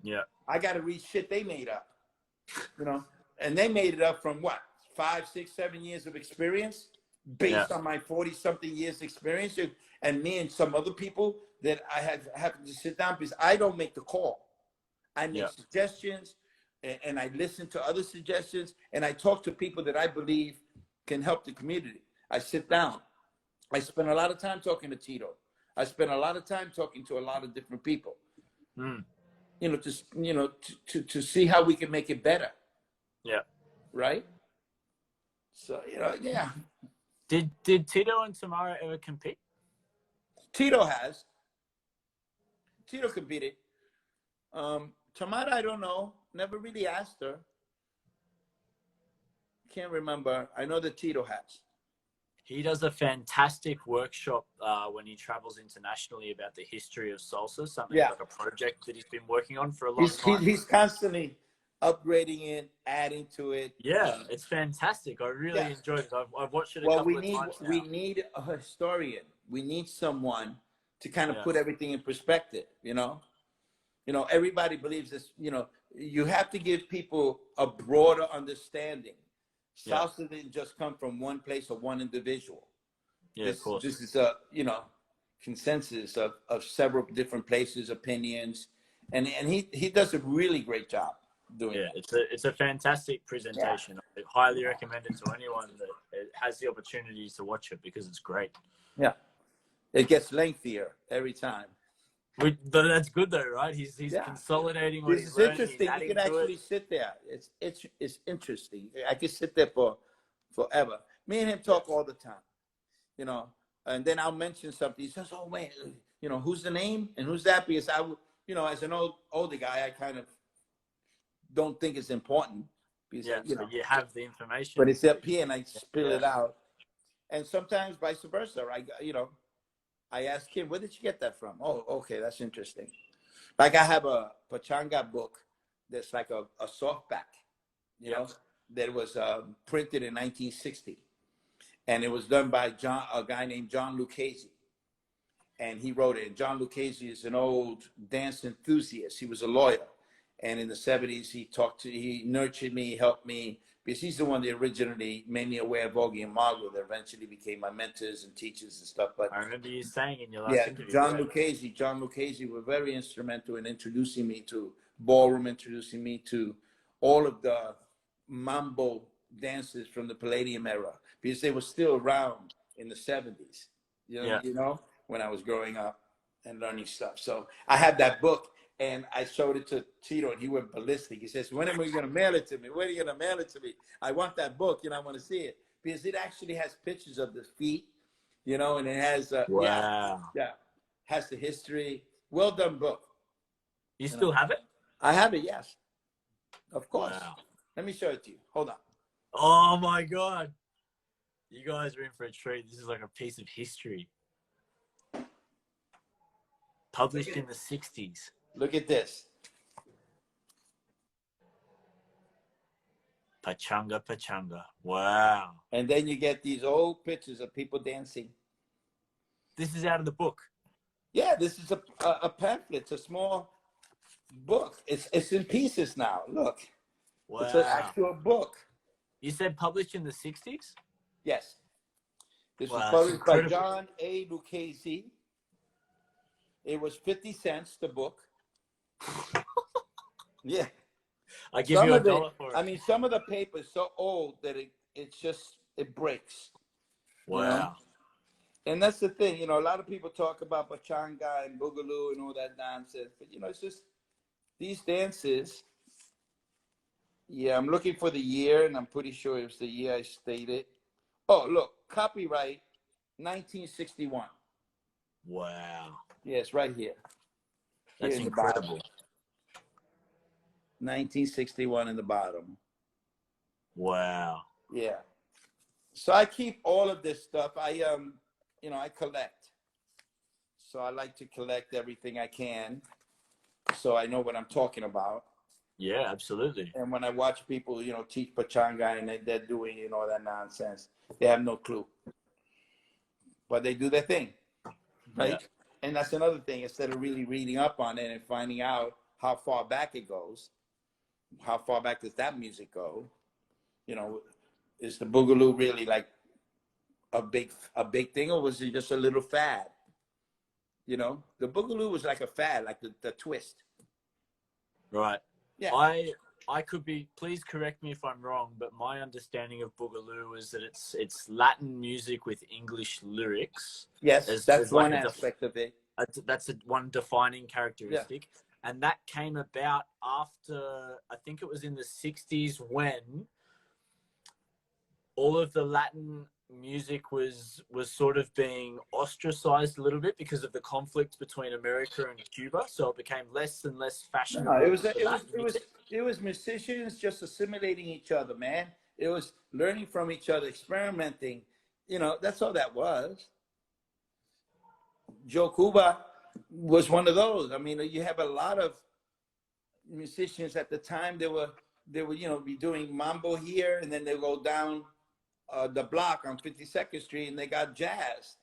Speaker 1: Yeah.
Speaker 2: I got to read shit they made up. You know, and they made it up from what, 5, 6, 7 years of experience, based on my 40-something years experience, and me and some other people that I have to sit down because I don't make the call. I make suggestions, and I listen to other suggestions, and I talk to people that I believe can help the community. I sit down. I spend a lot of time talking to Tito. I spend a lot of time talking to a lot of different people.
Speaker 1: Mm.
Speaker 2: You know, to see how we can make it better.
Speaker 1: Yeah.
Speaker 2: Right. So
Speaker 1: Did Tito and Tamara ever compete?
Speaker 2: Tito has. Tito competed. Tamara, I don't know. Never really asked her. Can't remember. I know that Tito has.
Speaker 1: He does a fantastic workshop when he travels internationally about the history of salsa, something like a project that he's been working on for a long time.
Speaker 2: He's constantly upgrading it, adding to it.
Speaker 1: Yeah, it's fantastic. I really enjoyed it. I've watched it a couple of times now.
Speaker 2: We need a historian. We need someone to kind of put everything in perspective, you know? You know, everybody believes this, you know, you have to give people a broader understanding. Salsa didn't just come from one place or one individual.
Speaker 1: Yeah, of course.
Speaker 2: This is a, you know, consensus of several different places, opinions, and he does a really great job doing it.
Speaker 1: It's a fantastic presentation. I highly recommend it to anyone that has the opportunity to watch it because it's great.
Speaker 2: Yeah, it gets lengthier every time.
Speaker 1: But that's good though, right? He's consolidating what he's learned.
Speaker 2: Interesting. You can actually sit there. It's interesting. I can sit there for forever. Me and him talk all the time, you know. And then I'll mention something. He says, "Oh man, you know, who's the name and who's that?" Because I would, you know, as an older guy, I kind of don't think it's important. Because, you know,
Speaker 1: you have the information,
Speaker 2: but it's up here, and I spill it out. And sometimes vice versa. I ask him, "Where did you get that from?" "Oh, okay, that's interesting." Like I have a Pachanga book that's like a softback, you know, that was printed in 1960. And it was done by a guy named John Lucchese. And he wrote it. And John Lucchese is an old dance enthusiast. He was a lawyer. And in the 70s, he nurtured me, helped me, because he's the one that originally made me aware of Augie and Margo, that eventually became my mentors and teachers and stuff. But
Speaker 1: I remember you saying in your last interview.
Speaker 2: John Lucchese were very instrumental in introducing me to ballroom, introducing me to all of the mambo dances from the Palladium era, because they were still around in the 70s, you know, when I was growing up and learning stuff. So I had that book. And I showed it to Tito, and he went ballistic. He says, "When are you going to mail it to me? When are you going to mail it to me? I want that book, and I want to see it." Because it actually has pictures of the feet, you know, and it has, has the history. Well done book.
Speaker 1: You still have it?
Speaker 2: I have it, yes. Of course.
Speaker 1: Wow.
Speaker 2: Let me show it to you. Hold on.
Speaker 1: Oh, my God. You guys are in for a treat. This is like a piece of history. Published in the 60s.
Speaker 2: Look at this.
Speaker 1: Pachanga, Pachanga. Wow.
Speaker 2: And then you get these old pictures of people dancing.
Speaker 1: This is out of the book.
Speaker 2: Yeah, this is a pamphlet. It's a small book. It's in pieces now. Look, it's an
Speaker 1: Wow.
Speaker 2: actual book.
Speaker 1: You said published in the 60s?
Speaker 2: Yes, this was
Speaker 1: Wow, that's
Speaker 2: published by
Speaker 1: incredible.
Speaker 2: John A. Lucchese. It was 50 cents the book. Yeah.
Speaker 1: I give
Speaker 2: Some
Speaker 1: you a
Speaker 2: of it,
Speaker 1: dollar for it.
Speaker 2: I mean, some of the paper is so old that it breaks. You know,
Speaker 1: Wow.
Speaker 2: and that's the thing. You know, a lot of people talk about pachanga and boogaloo and all that nonsense, but you know, it's just these dances. Yeah, I'm looking for the year, and I'm pretty sure it was the year I stated. Oh, look, copyright 1961.
Speaker 1: Wow.
Speaker 2: Yeah, it's right here. Here
Speaker 1: That's
Speaker 2: in the bottom.
Speaker 1: incredible.
Speaker 2: 1961 in the bottom.
Speaker 1: Wow.
Speaker 2: Yeah. So I keep all of this stuff. You know, I collect. So I like to collect everything I can, so I know what I'm talking about.
Speaker 1: Yeah, absolutely.
Speaker 2: And when I watch people, you know, teach pachanga and they're doing, you know, that nonsense, they have no clue. But they do their thing, right?
Speaker 1: Yeah.
Speaker 2: And that's another thing. Instead of really reading up on it and finding out how far back it goes, how far back does that music go? You know, is the boogaloo really like a big thing, or was it just a little fad? You know, the boogaloo was like a fad, like the twist.
Speaker 1: Right.
Speaker 2: Yeah.
Speaker 1: I could be, please correct me if I'm wrong, but my understanding of Boogaloo is that it's Latin music with English lyrics.
Speaker 2: Yes, that's
Speaker 1: like
Speaker 2: one aspect of it.
Speaker 1: That's one defining
Speaker 2: Yeah.
Speaker 1: characteristic. And that came about after, I think it was in the 60s, when all of the Latin music was sort of being ostracized a little bit because of the conflict between America and Cuba. So it became less and less fashionable.
Speaker 2: No, it was musicians just assimilating each other, man. It was learning from each other, experimenting. You know, that's all that was. Joe Cuba was one of those. I mean, you have a lot of musicians at the time. They were you know, be doing mambo here, and then they go down the block on 52nd Street, and they got jazz.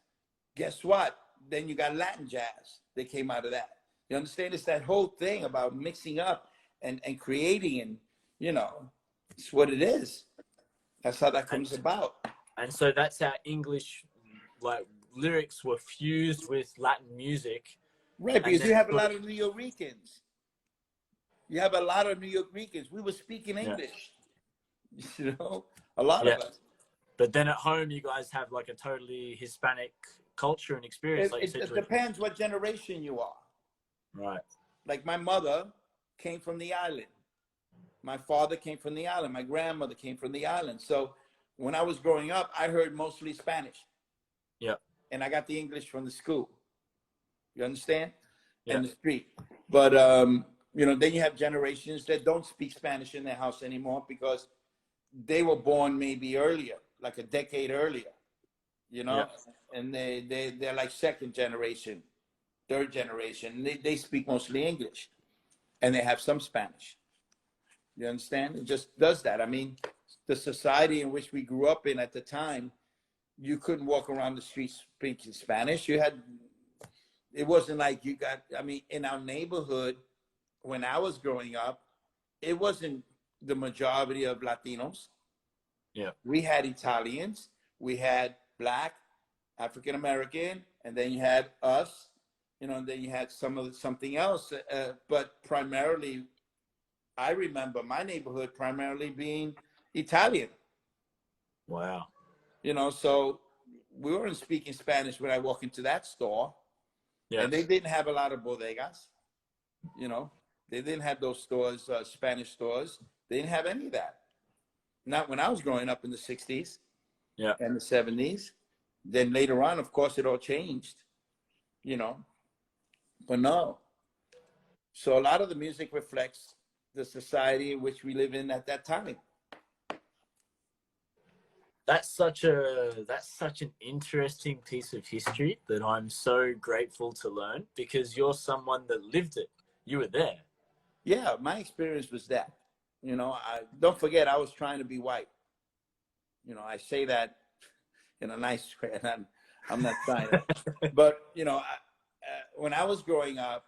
Speaker 2: Guess what? Then you got Latin jazz. They came out of that. You understand? It's that whole thing about mixing up and creating, and you know, it's what it is. That's how that comes about.
Speaker 1: And so that's how English like lyrics were fused with Latin music.
Speaker 2: Right, because you have a lot of New Yorkers. You have a lot of New Yorkers. We were speaking English. Yeah. You know, a lot of us.
Speaker 1: But then at home, you guys have like a totally Hispanic culture and experience.
Speaker 2: It depends what generation you are.
Speaker 1: Right.
Speaker 2: Like my mother came from the island. My father came from the island. My grandmother came from the island. So when I was growing up, I heard mostly Spanish.
Speaker 1: Yeah.
Speaker 2: And I got the English from the school. You understand?
Speaker 1: Yeah.
Speaker 2: And the street. But, you know, then you have generations that don't speak Spanish in their house anymore because they were born maybe earlier, like a decade earlier, you know? Yeah. And they're like second generation, third generation. They speak mostly English, and they have some Spanish. You understand? It just does that. I mean, the society in which we grew up in at the time, you couldn't walk around the streets speaking Spanish. It wasn't like you got, I mean, in our neighborhood, when I was growing up, it wasn't the majority of Latinos.
Speaker 1: Yeah.
Speaker 2: We had Italians, we had Black, African American, and then you had us, you know, and then you had something else. But primarily, I remember my neighborhood primarily being Italian.
Speaker 1: Wow.
Speaker 2: You know, so we weren't speaking Spanish when I walk into that store. Yeah. And they didn't have a lot of bodegas, you know. They didn't have those stores, Spanish stores. They didn't have any of that. Not when I was growing up in the 60s, yeah, and the 70s. Then later on, of course, it all changed, you know. But no. So a lot of the music reflects the society in which we live in at that time.
Speaker 1: That's such an interesting piece of history that I'm so grateful to learn, because you're someone that lived it. You were there.
Speaker 2: Yeah, my experience was that. You know, don't forget, I was trying to be white. You know, I say that in a nice way, and I'm not trying to. But, you know, when I was growing up,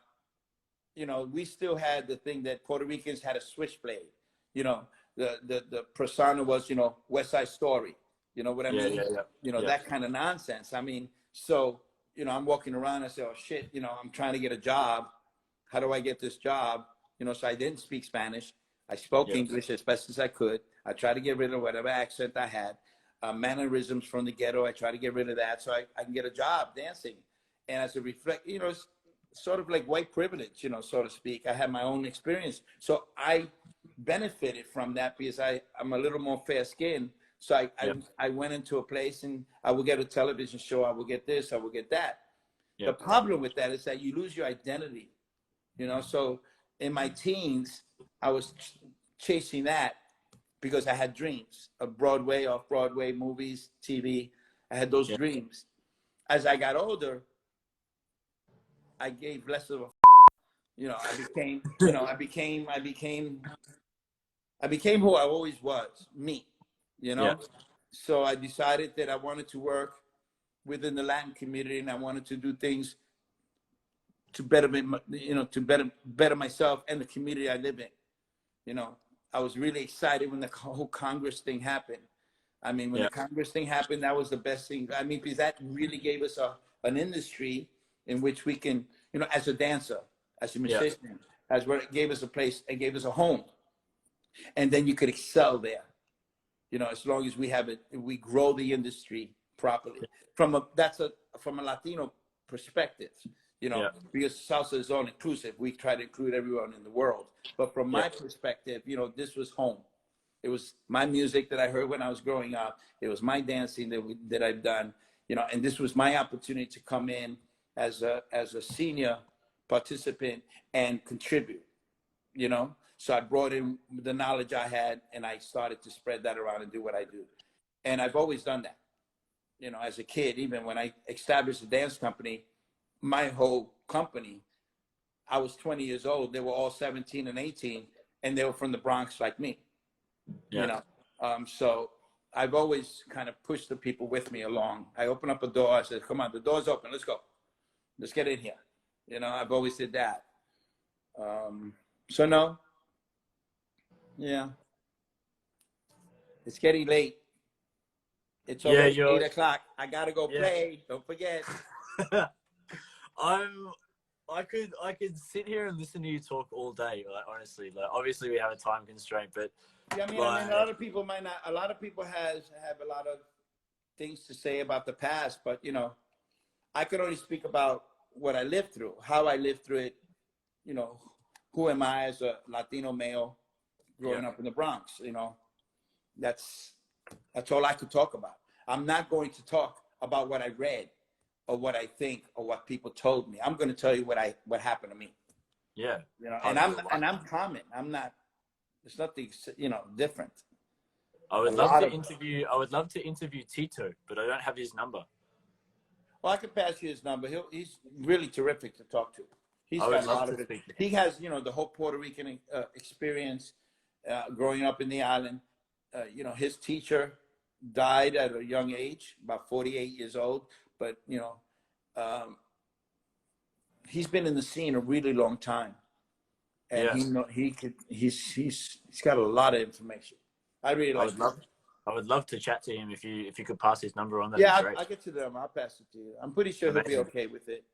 Speaker 2: you know, we still had the thing that Puerto Ricans had a switchblade. You know, the persona was, you know, West Side Story. You know what I mean? You know, that kind of nonsense. I mean, so, you know, I'm walking around, I say, oh shit, you know, I'm trying to get a job. How do I get this job? You know, so I didn't speak Spanish. I spoke English as best as I could. I tried to get rid of whatever accent I had. Mannerisms from the ghetto, I tried to get rid of that so I can get a job dancing. And as a reflect, you know, it's sort of like white privilege, you know, so to speak. I had my own experience. So I benefited from that because I'm a little more fair skinned. So I went into a place and I would get a television show, I would get this, I would get that. The problem with that is that you lose your identity, you know. So in my teens, I was chasing that because I had dreams of Broadway, off-Broadway, movies, TV. I had those dreams. As I got older, I gave less of a, you know, I became, you know, I became who I always was, me, you know? So I decided that I wanted to work within the Latin community and I wanted to do things to better, you know, to better myself and the community I live in. You know, I was really excited when the whole Congress thing happened. I mean, when the Congress thing happened, that was the best thing. I mean, because that really gave us an industry in which we can, you know, as a dancer, as a musician, as where it gave us a place, it gave us a home. And then you could excel there, you know, as long as we have it, we grow the industry properly. From a Latino perspective, you know, because salsa is all inclusive. We try to include everyone in the world. But from my perspective, you know, this was home. It was my music that I heard when I was growing up. It was my dancing that I've done, you know, and this was my opportunity to come in as a senior participant and contribute, you know. So I brought in the knowledge I had and I started to spread that around and do what I do. And I've always done that, you know, as a kid. Even when I established a dance company, my whole company, I was 20 years old. They were all 17 and 18 and they were from the Bronx like me, you know. So I've always kind of pushed the people with me along. I open up a door, I said, come on, the door's open, let's go. Let's get in here. You know, I've always did that. So no, it's getting late. It's almost 8 o'clock. I gotta go play. Don't forget.
Speaker 1: I could sit here and listen to you talk all day. Like honestly, like obviously we have a time constraint, but
Speaker 2: yeah, I mean, a lot of people might not. A lot of people have a lot of things to say about the past, but you know, I could only speak about what I lived through, how I lived through it. You know, who am I as a Latino male growing up in the Bronx? You know, that's all I could talk about. I'm not going to talk about what I read or what I think or what people told me. I'm going to tell you what happened to me.
Speaker 1: Yeah.
Speaker 2: You know, and I'm common. I'm not. There's nothing, you know, different.
Speaker 1: I would love to interview Tito, but I don't have his number.
Speaker 2: Well, I can pass you his number. He's really terrific to talk to. He's got a lot of it. He has, you know, the whole Puerto Rican experience growing up in the island. You know, his teacher died at a young age, about 48 years old. But, you know, he's been in the scene a really long time. And he's got a lot of information. I really like him.
Speaker 1: I would love to chat to him if you could pass his number on.
Speaker 2: Yeah, I'll get to them. I'll pass it to you. I'm pretty sure he'll be okay with it.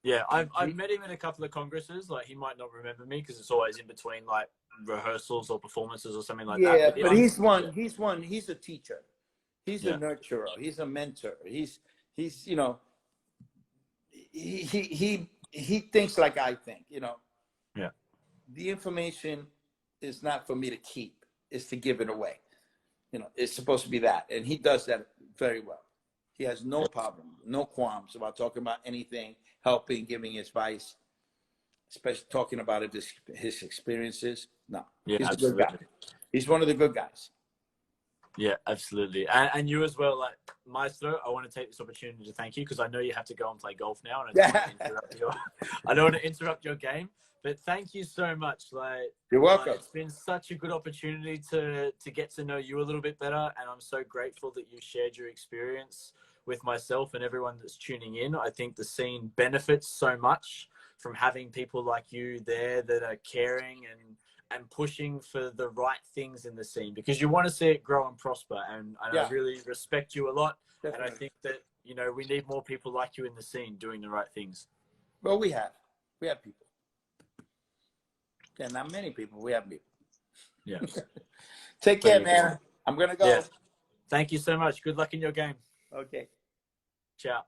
Speaker 1: Yeah, I've met him in a couple of congresses. Like he might not remember me because it's always in between like rehearsals or performances or something like that.
Speaker 2: Yeah, but he's a teacher. He's a nurturer. He's a mentor. He's you know, he thinks like I think, you know.
Speaker 1: Yeah.
Speaker 2: The information is not for me to keep. It's to give it away. You know, it's supposed to be that. And he does that very well. He has no problem, no qualms about talking about anything, helping, giving advice, especially talking about his experiences. No, he's a good guy. He's one of the good guys.
Speaker 1: Yeah, absolutely. And you as well, like Maestro, I want to take this opportunity to thank you because I know you have to go and play golf now. And I don't want to interrupt your game. But thank you so much. Like
Speaker 2: you're welcome.
Speaker 1: It's been such a good opportunity to get to know you a little bit better, and I'm so grateful that you shared your experience with myself and everyone that's tuning in. I think the scene benefits so much from having people like you there that are caring and pushing for the right things in the scene, because you want to see it grow and prosper. And
Speaker 2: Yeah.
Speaker 1: I really respect you a lot.
Speaker 2: Definitely.
Speaker 1: And I think that, you know, we need more people like you in the scene doing the right things.
Speaker 2: Well, we have people. Yeah, not many people. We have people.
Speaker 1: Yeah.
Speaker 2: Take care, man. I'm going to go.
Speaker 1: Yeah. Thank you so much. Good luck in your game.
Speaker 2: Okay.
Speaker 1: Ciao.